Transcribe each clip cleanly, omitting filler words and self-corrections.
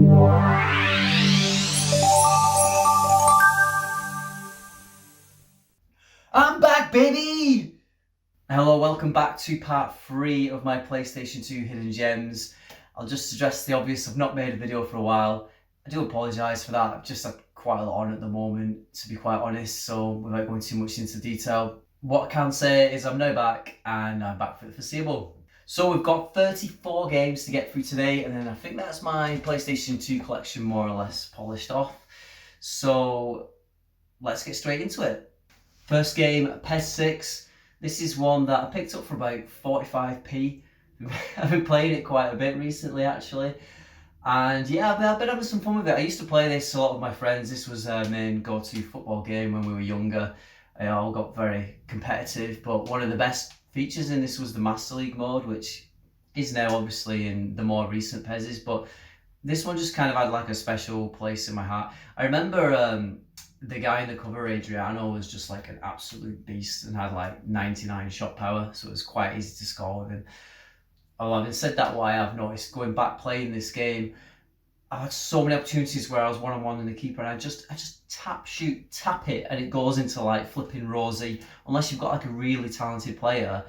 I'm back, baby! Hello, welcome back to part 3 of my PlayStation 2 Hidden Gems. I'll just address the obvious, I've not made a video for a while. I do apologise for that, I've just had quite a lot on at the moment, to be quite honest, so without going too much into detail. What I can say is I'm now back, and I'm back for the foreseeable. So we've got 34 games to get through today, and then I think that's my PlayStation 2 collection more or less polished off. So let's get straight into it. First game, PS6. This is one that I picked up for about 45p. I've been playing it quite a bit recently, actually. And yeah, I've been having some fun with it. I used to play this a lot with my friends. This was our main go-to football game when we were younger. It all got very competitive, but one of the best features in this was the Master League mode, which is now obviously in the more recent PESs, but this one just kind of had like a special place in my heart. I remember the guy in the cover, Adriano, was just like an absolute beast and had like 99 shot power, so it was quite easy to score with him. Although having said that, what I have noticed going back playing this game, I had so many opportunities where I was one-on-one in the keeper and I just tap, shoot, tap it, and it goes into like flipping rosy, unless you've got like a really talented player.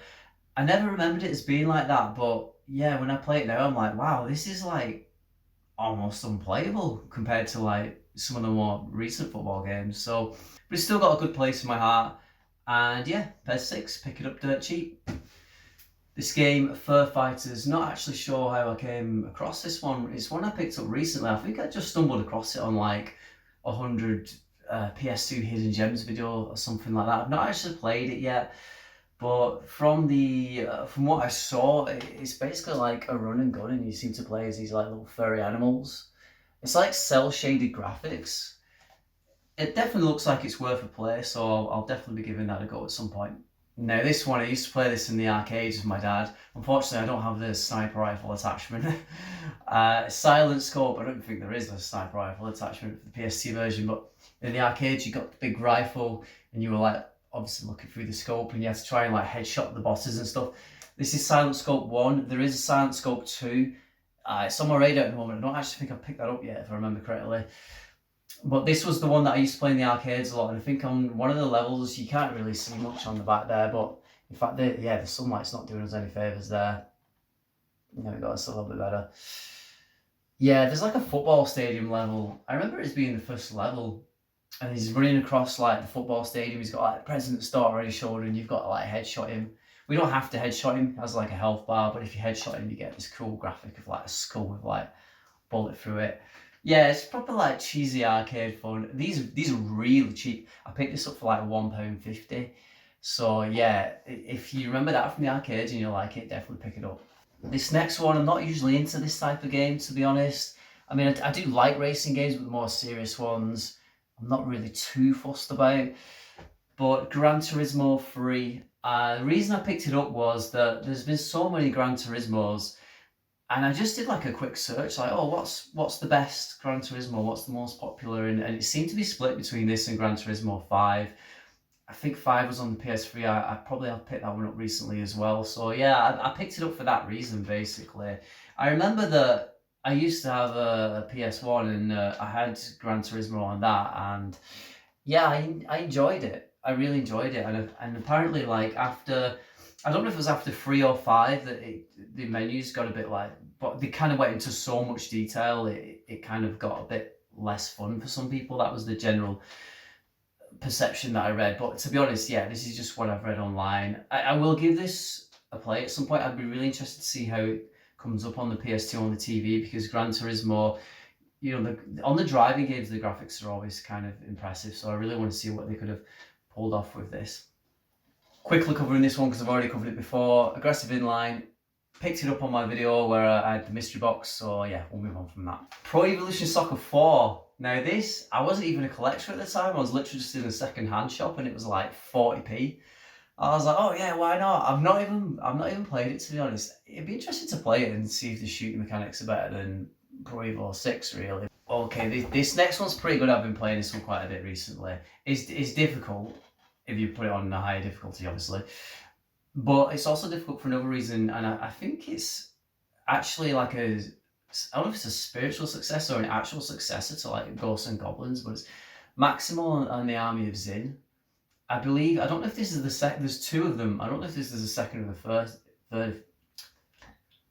I never remembered it as being like that, but yeah, when I play it now, I'm like, wow, this is like almost unplayable compared to like some of the more recent football games. So, but it's still got a good place in my heart. And yeah, PS6, pick it up dirt cheap. This game, Fur Fighters, not actually sure how I came across this one. It's one I picked up recently. I think I just stumbled across it on like 100 PS2 Hidden Gems video or something like that. I've not actually played it yet, but from what I saw, it's basically like a run and gun, and you seem to play as these like little furry animals. It's like cell shaded graphics. It definitely looks like it's worth a play, so I'll definitely be giving that a go at some point. Now this one, I used to play this in the arcades with my dad. Unfortunately, I don't have the sniper rifle attachment. Silent scope, I don't think there is a sniper rifle attachment for the PS2 version, but in the arcades you got the big rifle and you were like obviously looking through the scope and you had to try and like headshot the bosses and stuff. This is Silent Scope 1. There is a Silent Scope 2. It's on my radar at the moment. I don't actually think I've picked that up yet, if I remember correctly. But this was the one that I used to play in the arcades a lot, and I think on one of the levels you can't really see much on the back there, but in fact, the sunlight's not doing us any favours there. There we go, it's a little bit better. Yeah, there's like a football stadium level. I remember it as being the first level, and he's running across like the football stadium. He's got like the president's daughter on his shoulder, and you've got to like headshot him. We don't have to headshot him as like a health bar, but if you headshot him, you get this cool graphic of like a skull with like bullet through it. Yeah, it's proper like cheesy arcade fun. These are really cheap. I picked this up for like £1.50. So yeah, if you remember that from the arcades and you like it, definitely pick it up. This next one, I'm not usually into this type of game, to be honest. I mean, I do like racing games, but the more serious ones, I'm not really too fussed about. But Gran Turismo 3, the reason I picked it up was that there's been so many Gran Turismos, and I just did like a quick search, like, oh, what's the best Gran Turismo? What's the most popular? And it seemed to be split between this and Gran Turismo 5. I think 5 was on the PS3. I probably have picked that one up recently as well. So yeah, I picked it up for that reason, basically. I remember that I used to have a PS1 and I had Gran Turismo on that. And yeah, I enjoyed it. I really enjoyed it. And apparently like after... I don't know if it was after 3 or 5 that the menus got a bit like, but they kind of went into so much detail, it kind of got a bit less fun for some people. That was the general perception that I read. But to be honest, yeah, this is just what I've read online. I will give this a play at some point. I'd be really interested to see how it comes up on the PS2 on the TV, because Gran Turismo, you know, on the driving games, the graphics are always kind of impressive. So I really want to see what they could have pulled off with this. Quickly covering this one because I've already covered it before. Aggressive Inline. Picked it up on my video where I had the mystery box, so yeah, we'll move on from that. Pro Evolution Soccer 4. Now this, I wasn't even a collector at the time. I was literally just in a second-hand shop and it was like 40p. I was like, oh yeah, why not? I've not even played it, to be honest. It'd be interesting to play it and see if the shooting mechanics are better than Pro Evo 6, really. Okay, this next one's pretty good. I've been playing this one quite a bit recently. It's difficult if you put it on a higher difficulty, obviously. But it's also difficult for another reason, and I think it's actually like a I don't know if it's a spiritual successor or an actual successor to like Ghosts and Goblins, but it's Maximal and the Army of Zin. I believe, I don't know if this is the second, there's two of them. I don't know if this is the second or the first, third.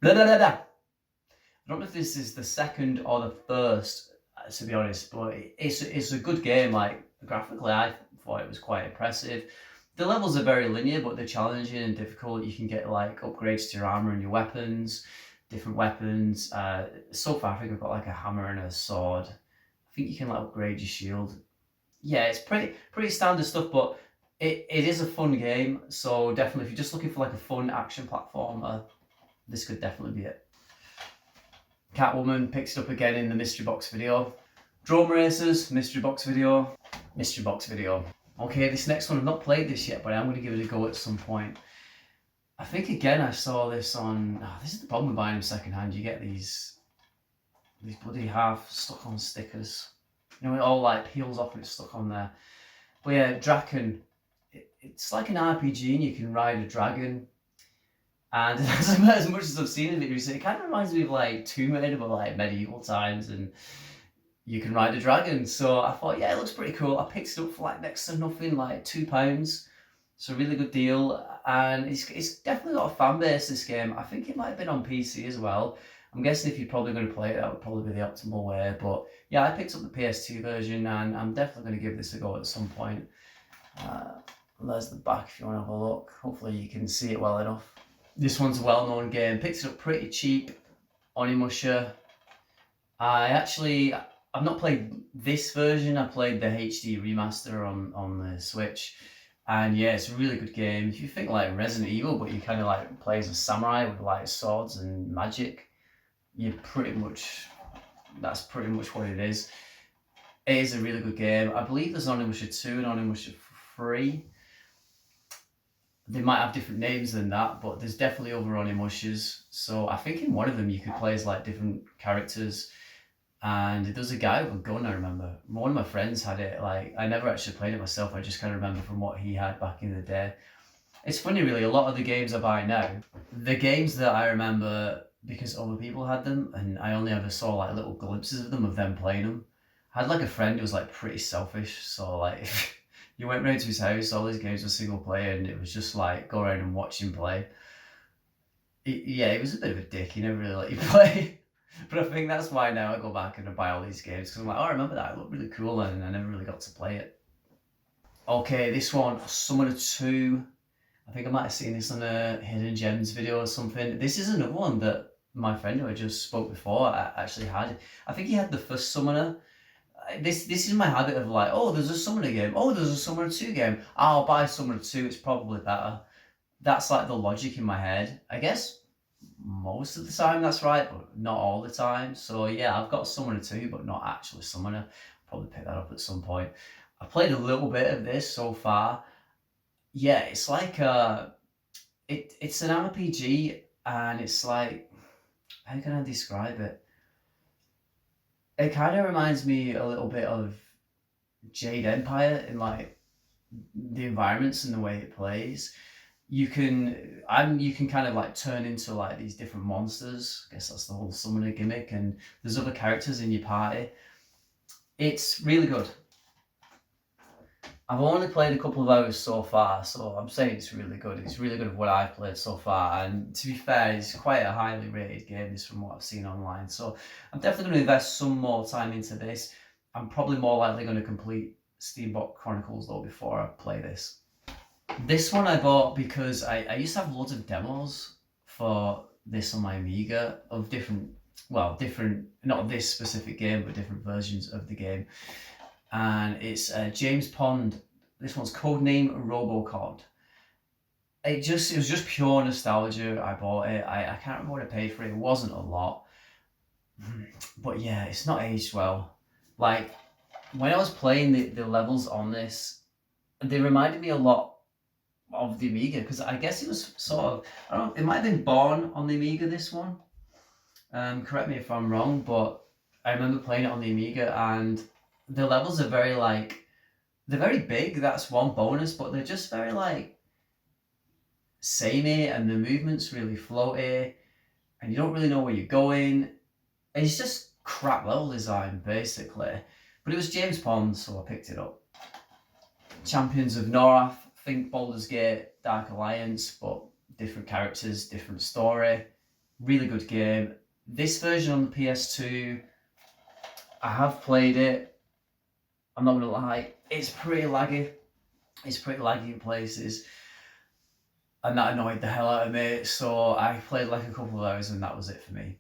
Blah, blah, blah, blah. I don't know if this is the second or the first, to be honest, but it's a good game. Like, graphically, I thought it was quite impressive. The levels are very linear, but they're challenging and difficult. You can get like upgrades to your armor and your weapons, different weapons. So far, I think I've got like a hammer and a sword. I think you can like upgrade your shield. Yeah, it's pretty standard stuff, but it is a fun game. So definitely, if you're just looking for like a fun action platformer, this could definitely be it. Catwoman picks it up again in the mystery box video. Drone Racers, mystery box video. Mystery box video. Okay, this next one, I've not played this yet, but I'm going to give it a go at some point. I think again I saw this on... Oh, this is the problem with buying them second hand. You get these bloody half stuck on stickers. You know, it all like peels off and it's stuck on there. But yeah, Draken. It's like an RPG and you can ride a dragon. And as much as I've seen of it recently, it kind of reminds me of like Tomb Raider, but like medieval times, and you can ride a dragon. So I thought, yeah, it looks pretty cool. I picked it up for like next to nothing, like £2. So a really good deal. And it's definitely got a fan base, this game. I think it might have been on PC as well. I'm guessing if you're probably going to play it, that would probably be the optimal way. But yeah, I picked up the PS2 version and I'm definitely going to give this a go at some point. There's the back if you want to have a look. Hopefully you can see it well enough. This one's a well-known game. Picked it up pretty cheap. Onimusha. I've not played this version. I played the HD remaster on the Switch. And yeah, it's a really good game. If you think like Resident Evil, but you kind of like play as a samurai with like swords and magic, that's pretty much what it is. It is a really good game. I believe there's Onimusha 2 and Onimusha 3. They might have different names than that, but there's definitely other Onimushas. So I think in one of them you could play as like different characters. And there's a guy with a gun, I remember. One of my friends had it. Like, I never actually played it myself. I just kind of remember from what he had back in the day. It's funny, really. A lot of the games I buy now, the games that I remember because other people had them, and I only ever saw like little glimpses of them playing them. I had like a friend who was like pretty selfish. So like, you went round to his house, all his games were single player, and it was just like go around and watch him play. He was a bit of a dick. He never really let you play. But I think that's why now I go back and I buy all these games, because I'm like, oh, I remember that, it looked really cool, and I never really got to play it. Okay, this one, Summoner 2. I think I might have seen this on a Hidden Gems video or something. This is another one that my friend who I just spoke before actually had. I think he had the first Summoner. This is my habit of like, oh, there's a Summoner game. Oh, there's a Summoner 2 game. I'll buy Summoner 2, it's probably better. That's like the logic in my head. I guess most of the time that's right, but not all the time. So yeah, I've got Summoner 2, but not actually Summoner. I'll probably pick that up at some point. I played a little bit of this so far. Yeah, it's like it's an RPG, and it's like, how can I describe it? It kind of reminds me a little bit of Jade Empire in like the environments and the way it plays. You can kind of like turn into like these different monsters. I guess that's the whole summoner gimmick, and there's other characters in your party. It's really good. I've only played a couple of hours so far, so I'm saying it's really good. It's really good of what I've played so far, and to be fair, it's quite a highly rated game, this from what I've seen online. So I'm definitely going to invest some more time into this. I'm probably more likely going to complete Steamboat Chronicles though before I play this. This one I bought because I used to have loads of demos for this on my Amiga of different, not this specific game, but different versions of the game. And it's James Pond. This one's codename Robocod. It was just pure nostalgia. I bought it. I can't remember what I paid for it. It wasn't a lot. But yeah, it's not aged well. Like, when I was playing the levels on this, they reminded me a lot of the Amiga, because I guess it was sort of, I don't know, it might have been born on the Amiga, this one. Correct me if I'm wrong, but I remember playing it on the Amiga, and the levels are very like, they're very big, that's one bonus, but they're just very like samey, and the movement's really floaty, and you don't really know where you're going. It's just crap level design, basically. But it was James Bond, so I picked it up. Champions of Norath, think Baldur's Gate, Dark Alliance, but different characters, different story. Really good game. This version on the PS2, I have played it. I'm not gonna lie, it's pretty laggy. It's pretty laggy in places. And that annoyed the hell out of me. So I played like a couple of hours and that was it for me.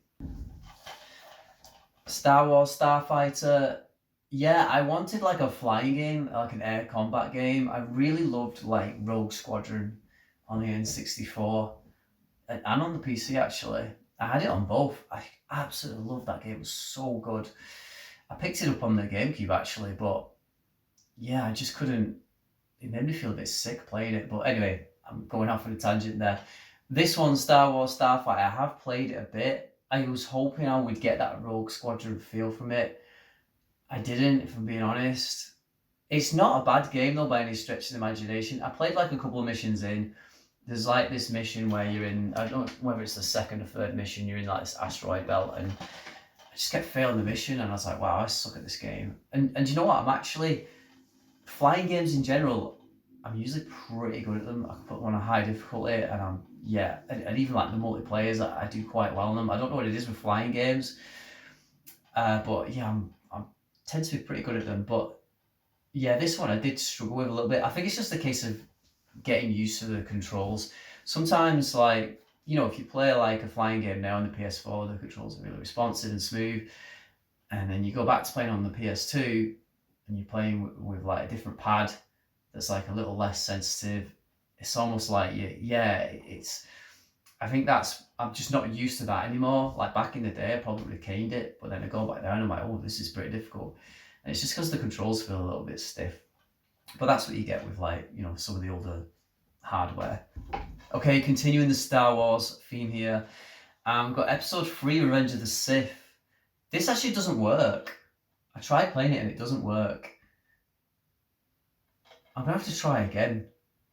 Star Wars Starfighter. Yeah, I wanted like a flying game, like an air combat game. I really loved like Rogue Squadron on the N64 and on the PC actually. I had it on both. I absolutely loved that game. It was so good. I picked it up on the GameCube actually, but yeah, I just couldn't. It made me feel a bit sick playing it. But anyway, I'm going off on a tangent there. This one, Star Wars Starfighter, I have played it a bit. I was hoping I would get that Rogue Squadron feel from it. I didn't, if I'm being honest. It's not a bad game though by any stretch of the imagination. I played like a couple of missions in. There's like this mission where you're in, I don't know whether it's the second or third mission, you're in like this asteroid belt and I just kept failing the mission and I was like, wow, I suck at this game. And you know what, I'm actually, flying games in general, I'm usually pretty good at them. I can put them on a high difficulty and and even like the multiplayers, I do quite well on them. I don't know what it is with flying games, but yeah, I tend to be pretty good at them. But yeah, this one I did struggle with a little bit. I think it's just a case of getting used to the controls. Sometimes, like, you know, if you play like a flying game now on the PS4, the controls are really responsive and smooth, and then you go back to playing on the PS2 and you're playing with like a different pad that's like a little less sensitive. It's almost like I think I'm just not used to that anymore. Like back in the day, I probably caned it, but then I go back there and I'm like, oh, this is pretty difficult. And it's just because the controls feel a little bit stiff. But that's what you get with like, you know, some of the older hardware. Okay, continuing the Star Wars theme here. We've got episode 3, Revenge of the Sith. This actually doesn't work. I tried playing it and it doesn't work. I'm gonna have to try again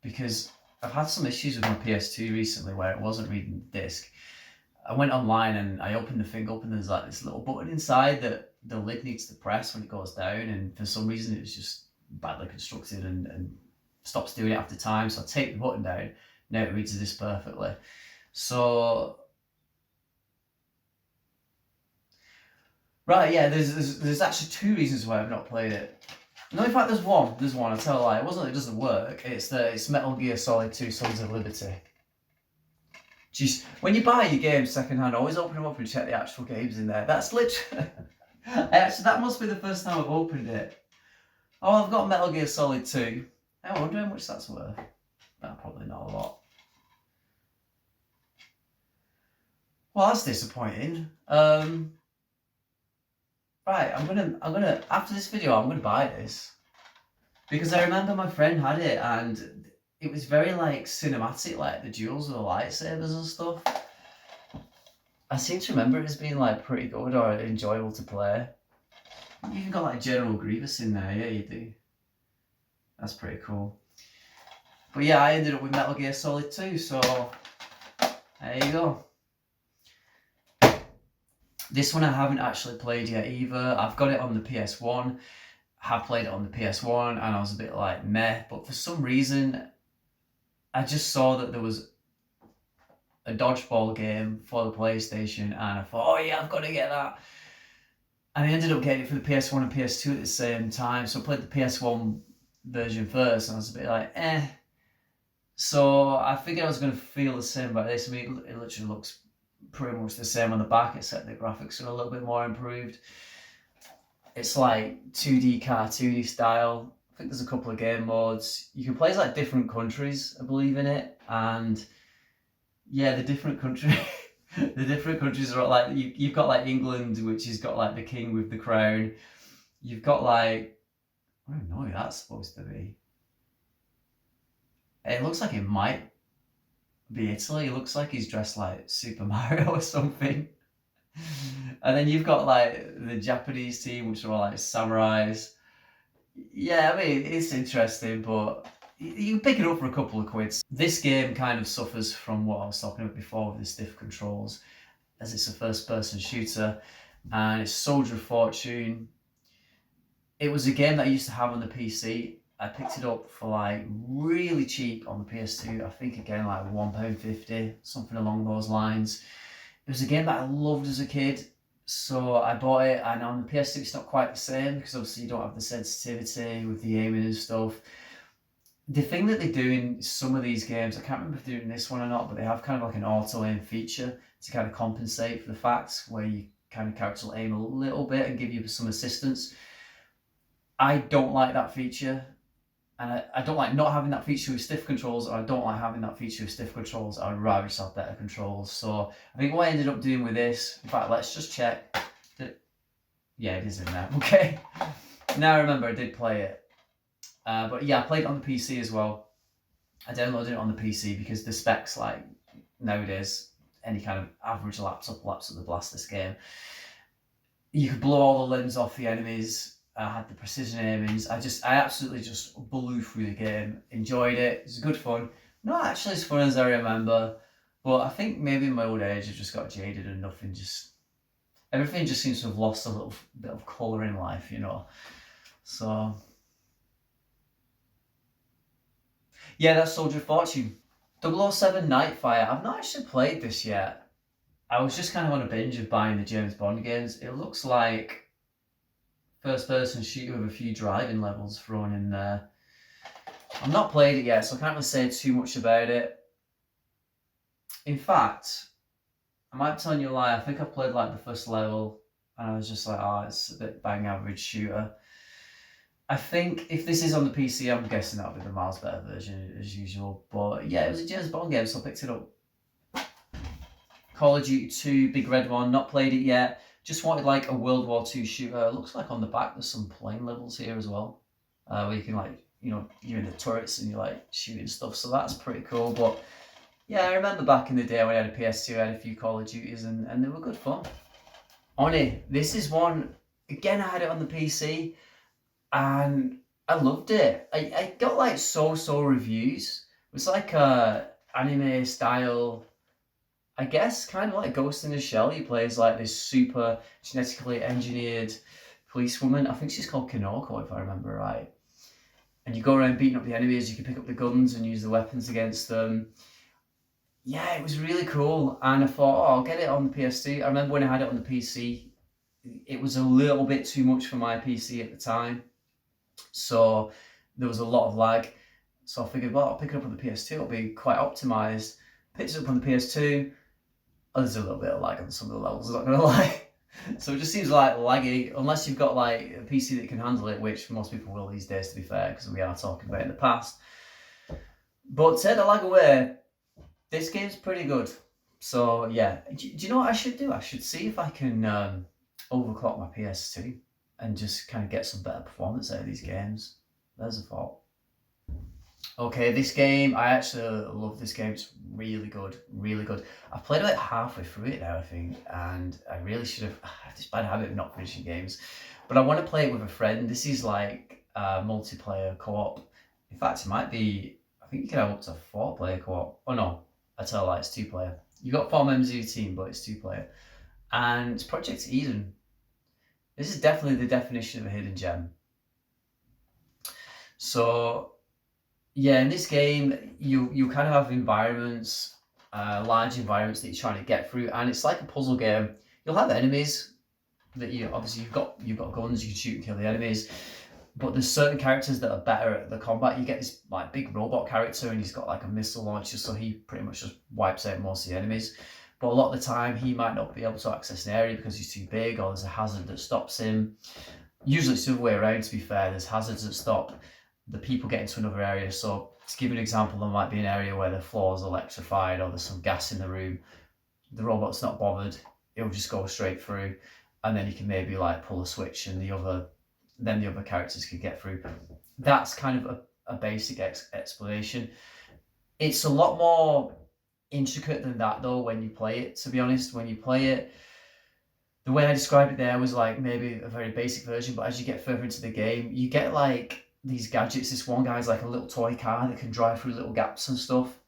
because I've had some issues with my PS2 recently where it wasn't reading the disc. I went online and I opened the thing up and there's like this little button inside that the lid needs to press when it goes down, and for some reason it was just badly constructed and stops doing it after time. So I take the button down, now it reads this perfectly. So right, yeah, there's actually 2 reasons why I've not played it. No, in fact, there's one. I tell a lie. It wasn't that it doesn't work. It's Metal Gear Solid 2: Sons of Liberty. Jeez, when you buy your games secondhand, always open them up and check the actual games in there. That's literally... Actually, that must be the first time I've opened it. Oh, I've got Metal Gear Solid 2. I wonder how much that's worth. No, probably not a lot. Well, that's disappointing. Right, I'm gonna after this video, I'm gonna buy this because I remember my friend had it and it was very like cinematic, like the duels with the lightsabers and stuff. I seem to remember it as being like pretty good or enjoyable to play. You even got like General Grievous in there, yeah, you do. That's pretty cool. But yeah, I ended up with Metal Gear Solid 2, so there you go. This one I haven't actually played yet either. I've got it on the PS1. I have played it on the PS1 and I was a bit like meh, but for some reason I just saw that there was a Dodgeball game for the PlayStation and I thought, oh yeah, I've got to get that. And I ended up getting it for the PS1 and PS2 at the same time. So I played the PS1 version first and I was a bit like, eh. So I figured I was going to feel the same about this. I mean, it literally looks pretty much the same on the back, except the graphics are a little bit more improved. It's like 2D cartoony style. I think there's a couple of game modes. You can play as like different countries, I believe, in it. And yeah, the different countries are like, you've got like England, which has got like the king with the crown. You've got like, I don't know who that's supposed to be. It looks like it might be Italy. It looks like he's dressed like Super Mario or something. And then you've got like the Japanese team, which are all like samurais. Yeah, I mean, it's interesting, but you can pick it up for a couple of quid. This game kind of suffers from what I was talking about before with the stiff controls, as it's a first-person shooter. and it's Soldier of Fortune. It was a game that I used to have on the PC. I picked it up for like really cheap on the PS2. I think again like £1.50, something along those lines. It was a game that I loved as a kid, so I bought it. And on the PS2, it's not quite the same because obviously you don't have the sensitivity with the aiming and stuff. The thing that they do in some of these games, I can't remember if they're doing this one or not, but they have kind of like an auto aim feature to kind of compensate for the fact where you kind of character will aim a little bit and give you some assistance. I don't like that feature, and I don't like not having that feature with stiff controls, or I don't like having that feature with stiff controls. I would rather just have better controls. So I think what I ended up doing with this, in fact, let's just check. Yeah, it is in there. Okay. Now I remember I did play it. But yeah, I played it on the PC as well. I downloaded it on the PC because the specs, like nowadays, any kind of average laptop the blast this game. You could blow all the limbs off the enemies. I had the precision aimings. I absolutely just blew through the game. Enjoyed it. It was good fun. Not actually as fun as I remember, but I think maybe in my old age I just got jaded and everything just seems to have lost a little bit of colour in life, you know. So yeah, that's Soldier of Fortune. 007 Nightfire. I've not actually played this yet. I was just kind of on a binge of buying the James Bond games. It looks like first-person shooter with a few driving levels thrown in there. I've not played it yet, so I can't really say too much about it. In fact, I might be telling you a lie. I think I played like the first level, and I was just like, oh, it's a bit bang average shooter. I think if this is on the PC, I'm guessing that'll be the miles better version as usual. But yeah, it was a James Bond game, so I picked it up. Call of Duty 2, big red one, not played it yet. Just wanted like a World War II shooter. It looks like on the back there's some plane levels here as well. Where you can like, you know, you're in the turrets and you're like shooting stuff. So that's pretty cool. But yeah, I remember back in the day when I had a PS2, I had a few Call of Duties and they were good fun. Oni, this is one, again I had it on the PC. And I loved it. I got like so reviews. It was like a anime style, I guess, kind of like Ghost in the Shell. He plays like this super genetically engineered policewoman. I think she's called Kinoko, if I remember right. And you go around beating up the enemies. You can pick up the guns and use the weapons against them. Yeah, it was really cool. And I thought, oh, I'll get it on the PS2. I remember when I had it on the PC, it was a little bit too much for my PC at the time. So there was a lot of lag. So I figured, well, I'll pick it up on the PS2. It'll be quite optimized. Picked it up on the PS2. Oh, there's a little bit of lag on some of the levels, I'm not going to lie. So it just seems like laggy, unless you've got like a PC that can handle it, which most people will these days, to be fair, because we are talking about it in the past. But take the lag away, this game's pretty good. So yeah, do you know what I should do? I should see if I can overclock my PS2 and just kind of get some better performance out of these games. There's a thought. Okay, this game, I actually love this game. It's really good, really good. I've played about halfway through it now, I think, and I really should have, I have this bad habit of not finishing games, but I want to play it with a friend. This is like a multiplayer co-op. In fact, it might be, I think you can have up to 4-player co-op. Oh no, I tell a lie, it's 2-player. You got 4 members of your team, but it's 2-player. And it's Project Eden. This is definitely the definition of a hidden gem. So yeah, in this game, you kind of have environments, large environments that you're trying to get through, and it's like a puzzle game. You'll have enemies that you've got guns, you can shoot and kill the enemies, but there's certain characters that are better at the combat. You get this like big robot character, and he's got like a missile launcher, so he pretty much just wipes out most of the enemies. But a lot of the time, he might not be able to access an area because he's too big, or there's a hazard that stops him. Usually it's the other way around, to be fair. There's hazards that stop the people getting to another area. So to give an example, there might be an area where the floor is electrified or there's some gas in the room. The robot's not bothered. It'll just go straight through. And then you can maybe like pull a switch and the other characters can get through. That's kind of a basic explanation. It's a lot more intricate than that though when you play it, to be honest. When you play it, the way I described it there was like maybe a very basic version, but as you get further into the game, you get like these gadgets. This one guy's like a little toy car that can drive through little gaps and stuff.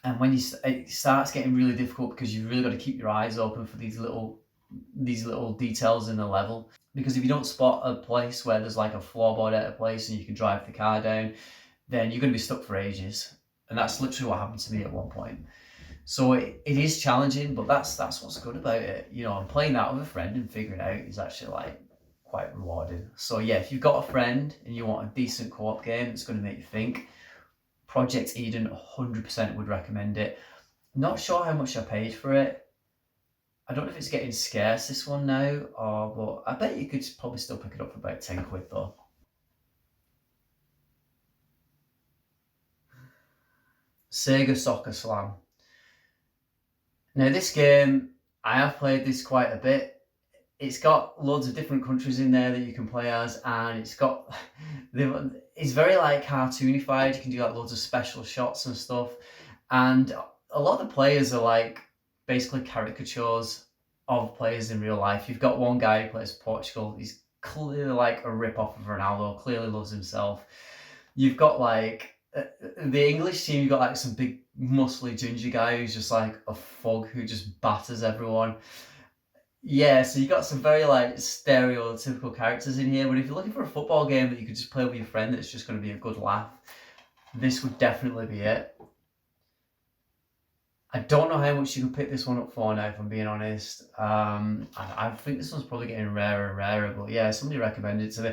And when it starts getting really difficult because you've really got to keep your eyes open for these little these little details in the level. Because if you don't spot a place where there's like a floorboard at a place and you can drive the car down, then you're going to be stuck for ages. And that's literally what happened to me at one point. So it is challenging, but that's what's good about it. You know, I'm playing that with a friend and figuring it out is actually like quite rewarding. So yeah, if you've got a friend and you want a decent co-op game that's going to make you think, Project Eden 100% would recommend it. Not sure how much I paid for it. I don't know if it's getting scarce, this one now, but I bet you could probably still pick it up for about 10 quid though. Sega Soccer Slam. Now this game, I have played this quite a bit. It's got loads of different countries in there that you can play as, and it's got, it's very like cartoonified. You can do like loads of special shots and stuff. And a lot of the players are like basically caricatures of players in real life. You've got one guy who plays Portugal. He's clearly like a rip-off of Ronaldo, clearly loves himself. You've got like the English team, you've got like some big muscly ginger guy who's just like a thug who just batters everyone. Yeah, so you got some very like stereotypical characters in here, but if you're looking for a football game that you could just play with your friend that's just going to be a good laugh, this would definitely be it. I don't know how much you could pick this one up for now, if I'm being honest. I think this one's probably getting rarer and rarer, but yeah, somebody recommended it to me.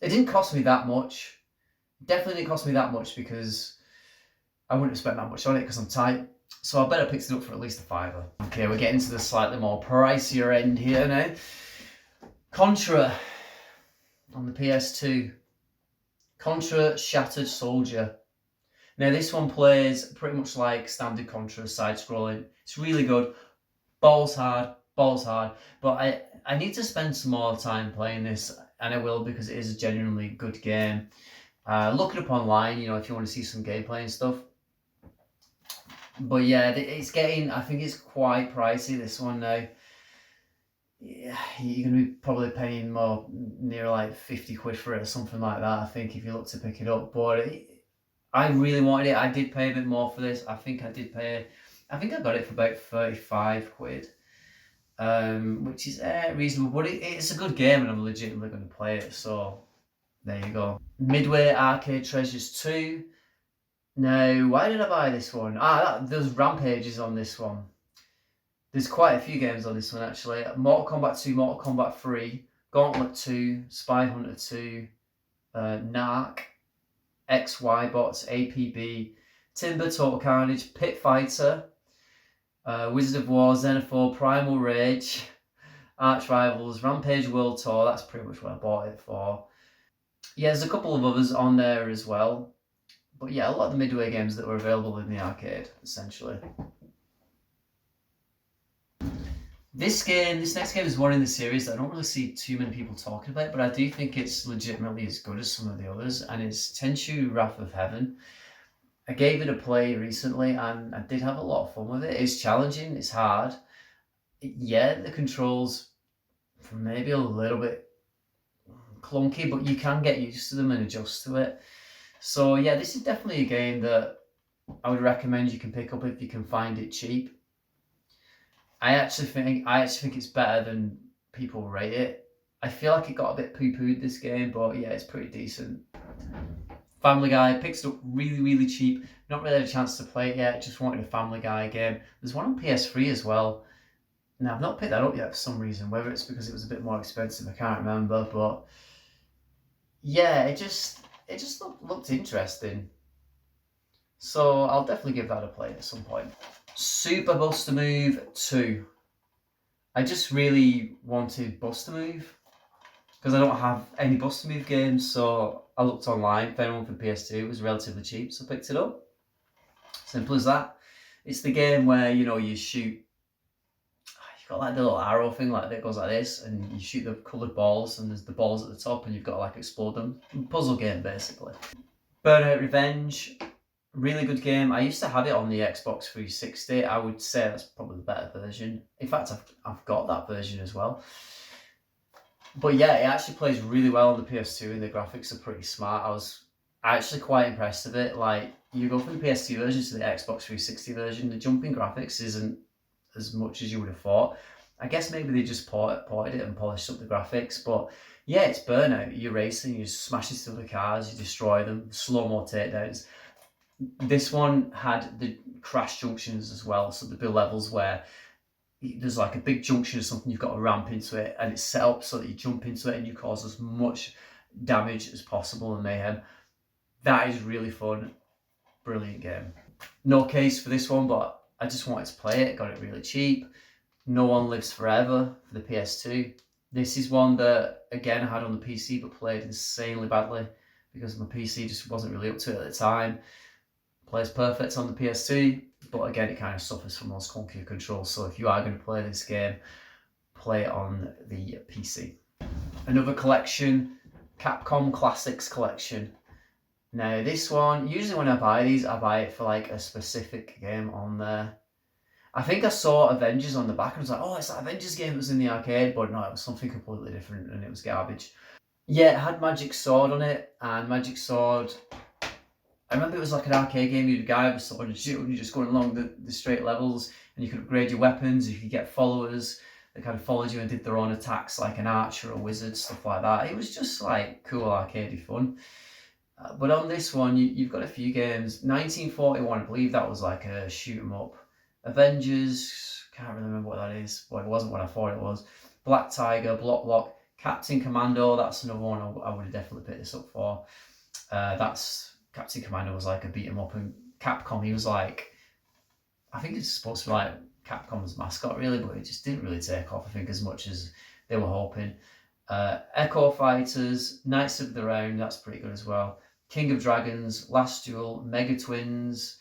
It didn't cost me that much. Definitely didn't cost me that much because I wouldn't have spent that much on it because I'm tight. So I better pick it up for at least a £5. Okay, we're getting to the slightly more pricier end here now. Contra on the PS2. Contra Shattered Soldier. Now this one plays pretty much like standard Contra, side-scrolling. It's really good. Balls hard. But I need to spend some more time playing this, and I will because it is a genuinely good game. Look it up online, you know, if you want to see some gameplay and stuff. But yeah, it's getting, I think it's quite pricey, this one now. Yeah, you're going to be probably paying more, near like 50 quid for it or something like that, I think, if you look to pick it up. But I really wanted it. I did pay a bit more for this. I think I got it for about 35 quid, which is reasonable. But it's a good game and I'm legitimately going to play it. So there you go. Midway Arcade Treasures 2. Now, why did I buy this one? There's Rampages on this one. There's quite a few games on this one actually. Mortal Kombat 2, Mortal Kombat 3, Gauntlet 2, Spy Hunter 2, Narc, XY Bots, APB, Timber, Total Carnage, Pit Fighter, Wizard of War, Xenophore, Primal Rage, Arch Rivals, Rampage World Tour. That's pretty much what I bought it for. Yeah, there's a couple of others on there as well. But yeah, a lot of the Midway games that were available in the arcade, essentially. This next game is one in the series that I don't really see too many people talking about, but I do think it's legitimately as good as some of the others, and it's Tenshi Wrath of Heaven. I gave it a play recently, and I did have a lot of fun with it. It's challenging, it's hard. Yeah, the controls maybe a little bit clunky, but you can get used to them and adjust to it. So yeah, this is definitely a game that I would recommend you can pick up if you can find it cheap. I actually think it's better than people rate it. I feel like it got a bit poo-pooed, this game, but yeah, it's pretty decent. Family Guy, picked it up really cheap. Not really had a chance to play it yet, just wanted a Family Guy game. There's one on PS3 as well. Now, I've not picked that up yet for some reason, whether it's because it was a bit more expensive, I can't remember, but yeah, it just looked interesting. So I'll definitely give that a play at some point. Super Buster Move 2. I just really wanted Buster Move because I don't have any Buster Move games, so I looked online, found one for PS2, it was relatively cheap, so I picked it up. Simple as that. It's the game where, you know, you shoot, you've got like the little arrow thing like that goes like this, and you shoot the coloured balls, and there's the balls at the top, and you've got to like explode them. Puzzle game, basically. Burnout Revenge. Really good game. I used to have it on the Xbox 360. I would say that's probably the better version. In fact, I've got that version as well. But yeah, it actually plays really well on the PS2 and the graphics are pretty smart. I was actually quite impressed with it. Like, you go from the PS2 version to the Xbox 360 version, the jumping graphics isn't as much as you would have thought. I guess maybe they just ported it and polished up the graphics, but yeah, it's Burnout. You're racing, you smash into the cars, you destroy them, slow-mo takedowns. This one had the crash junctions as well, so there'd be levels where there's like a big junction or something, you've got to ramp into it, and it's set up so that you jump into it and you cause as much damage as possible and mayhem. That is really fun. Brilliant game. No case for this one, but I just wanted to play it. Got it really cheap. No One Lives Forever for the PS2. This is one that, again, I had on the PC but played insanely badly because my PC just wasn't really up to it at the time. Plays perfect on the PS2, but again, it kind of suffers from those clunky controls. So if you are going to play this game, play it on the PC. Another collection, Capcom Classics Collection. Now this one, usually when I buy these, I buy it for like a specific game on there. I think I saw Avengers on the back and I was like, oh, it's that Avengers game that was in the arcade, but no, it was something completely different and it was garbage. Yeah, it had Magic Sword on it, and Magic Sword, I remember it was like an arcade game. You had a guy with a sword and shoot, and you're just going along the straight levels, and you could upgrade your weapons, you could get followers that kind of followed you and did their own attacks, like an archer or a wizard, stuff like that. It was just like cool arcadey fun. But on this one, you've got a few games. 1941, I believe that was like a shoot 'em up. Avengers, can't really remember what that is. Well, it wasn't what I thought it was. Black Tiger, Block, Captain Commando, that's another one I would have definitely picked this up for. That's Captain Commando was like a beat 'em up, and Capcom, he was like, I think it's supposed to be like Capcom's mascot really, but it just didn't really take off, I think, as much as they were hoping. Echo Fighters, Knights of the Round, that's pretty good as well. King of Dragons, Last Duel, Mega Twins,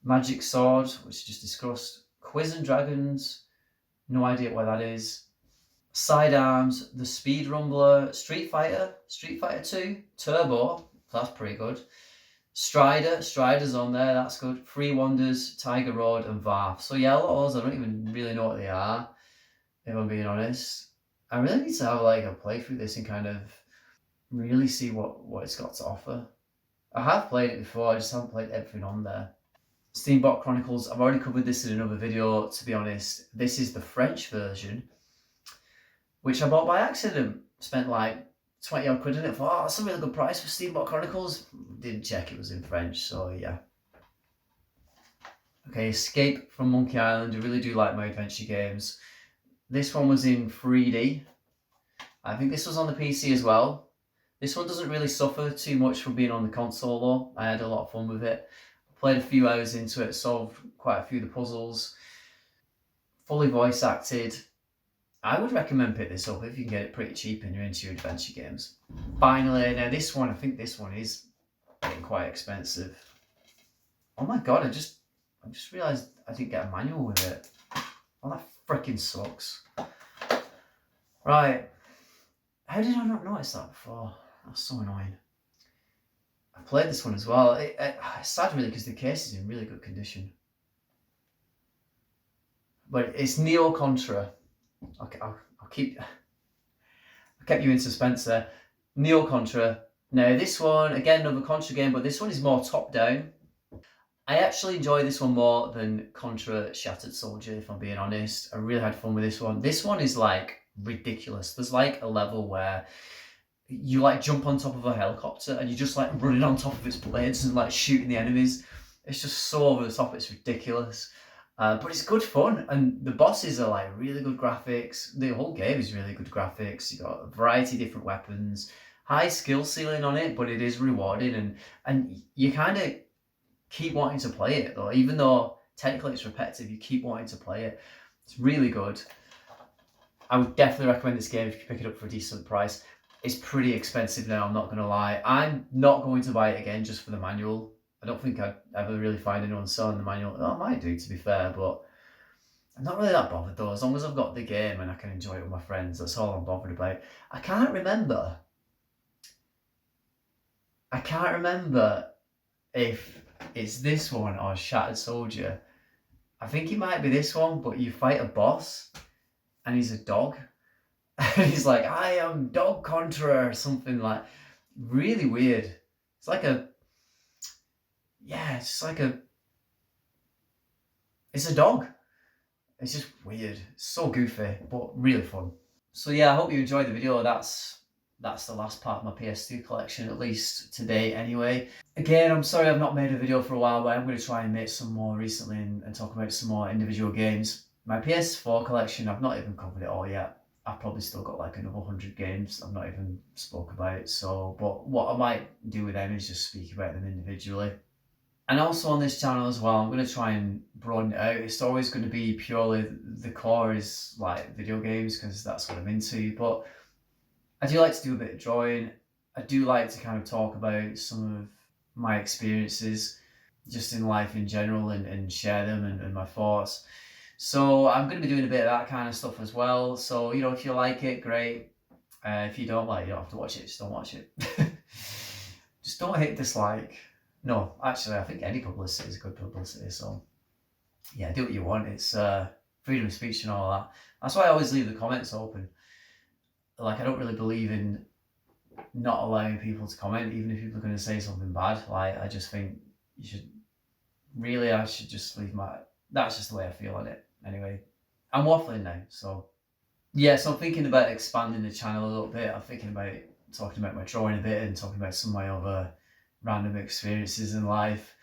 Magic Sword, which I just discussed, Quiz and Dragons, no idea what that is. Sidearms, The Speed Rumbler, Street Fighter 2, Turbo, that's pretty good. Strider's on there, that's good. Free Wonders, Tiger Road, and VARF. So yeah, a lot of those, I don't even really know what they are, if I'm being honest. I really need to have like a playthrough this and kind of really see what it's got to offer. I have played it before, I just haven't played everything on there. Steambot Chronicles, I've already covered this in another video, to be honest. This is the French version, which I bought by accident. Spent like 20 odd quid in it. Thought, oh, that's a really good price for Steambot Chronicles. Didn't check it was in French, so yeah. Okay, Escape from Monkey Island. I really do like my adventure games. This one was in 3D. I think this was on the PC as well. This one doesn't really suffer too much from being on the console though. I had a lot of fun with it. Played a few hours into it, solved quite a few of the puzzles. Fully voice acted. I would recommend pick this up if you can get it pretty cheap and you're into your adventure games. Finally, now this one, I think this one is getting quite expensive. Oh my god, I just realised I didn't get a manual with it. Oh, that freaking sucks. Right. How did I not notice that before? That's so annoying. I played this one as well. It's sad really because the case is in really good condition. But it's Neo Contra. Okay, I kept you in suspense there. Neo Contra. Now this one, again, another Contra game, but this one is more top down. I actually enjoy this one more than Contra Shattered Soldier, if I'm being honest. I really had fun with this one. This one is like ridiculous. There's like a level where you like jump on top of a helicopter and you're just like running on top of its blades and like shooting the enemies. It's just so over the top, it's ridiculous. But it's good fun, and the bosses are like really good graphics. The whole game is really good graphics. You've got a variety of different weapons, high skill ceiling on it, but it is rewarding, and you kind of keep wanting to play it though, even though technically it's repetitive, you keep wanting to play it. It's really good. I would definitely recommend this game if you pick it up for a decent price. It's pretty expensive now, I'm not going to lie. I'm not going to buy it again just for the manual. I don't think I'd ever really find anyone selling the manual. Oh, I might do, to be fair, but I'm not really that bothered though. As long as I've got the game and I can enjoy it with my friends, that's all I'm bothered about. I can't remember if it's this one or Shattered Soldier. I think it might be this one, but you fight a boss and he's a dog. And he's like, I am Dog Contra or something, like really weird. It's like a, yeah, it's like a, it's a dog. It's just weird. It's so goofy, but really fun. So yeah, I hope you enjoyed the video. That's the last part of my PS2 collection, at least today anyway. Again, I'm sorry I've not made a video for a while, but I'm going to try and make some more recently and talk about some more individual games. My PS4 collection, I've not even covered it all yet. I've probably still got like another 100 games I've not even spoke about. So, but what I might do with them is just speak about them individually. And also on this channel as well, I'm going to try and broaden it out. It's always going to be purely, the core is like video games because that's what I'm into. But I do like to do a bit of drawing. I do like to kind of talk about some of my experiences just in life in general and share them and my thoughts. So I'm going to be doing a bit of that kind of stuff as well. So, you know, if you like it, great. If you don't like it, you don't have to watch it. Just don't watch it. Just don't hit dislike. No, actually, I think any publicity is good publicity. So, yeah, do what you want. It's freedom of speech and all that. That's why I always leave the comments open. Like, I don't really believe in not allowing people to comment, even if people are going to say something bad. Like, I just think you should, really, I should just leave my, that's just the way I feel on it. Anyway, I'm waffling now. So, yeah, so I'm thinking about expanding the channel a little bit. I'm thinking about talking about my drawing a bit and talking about some of my other random experiences in life,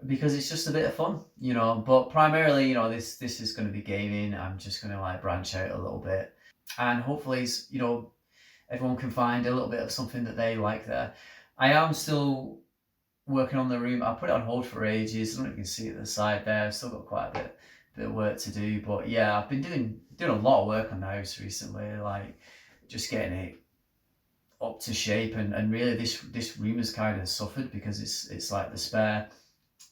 because it's just a bit of fun, you know. But primarily, you know, this is going to be gaming. I'm just going to like branch out a little bit, and hopefully, you know, everyone can find a little bit of something that they like there. I am still working on the room. I put it on hold for ages. I don't know if you can see it at the side there. I've still got quite a bit of work to do, but yeah, I've been doing a lot of work on the house recently, like just getting it up to shape, and really this room has kind of suffered because it's like the spare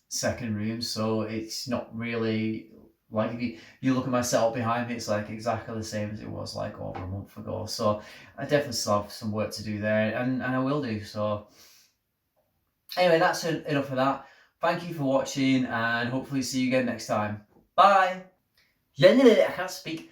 second room, so it's not really like, if you look at my setup behind me, it's like exactly the same as it was like over a month ago. So I definitely still have some work to do there, and I will do. So anyway, that's enough of that. Thank you for watching, and hopefully see you again next time. Bye. I can't speak.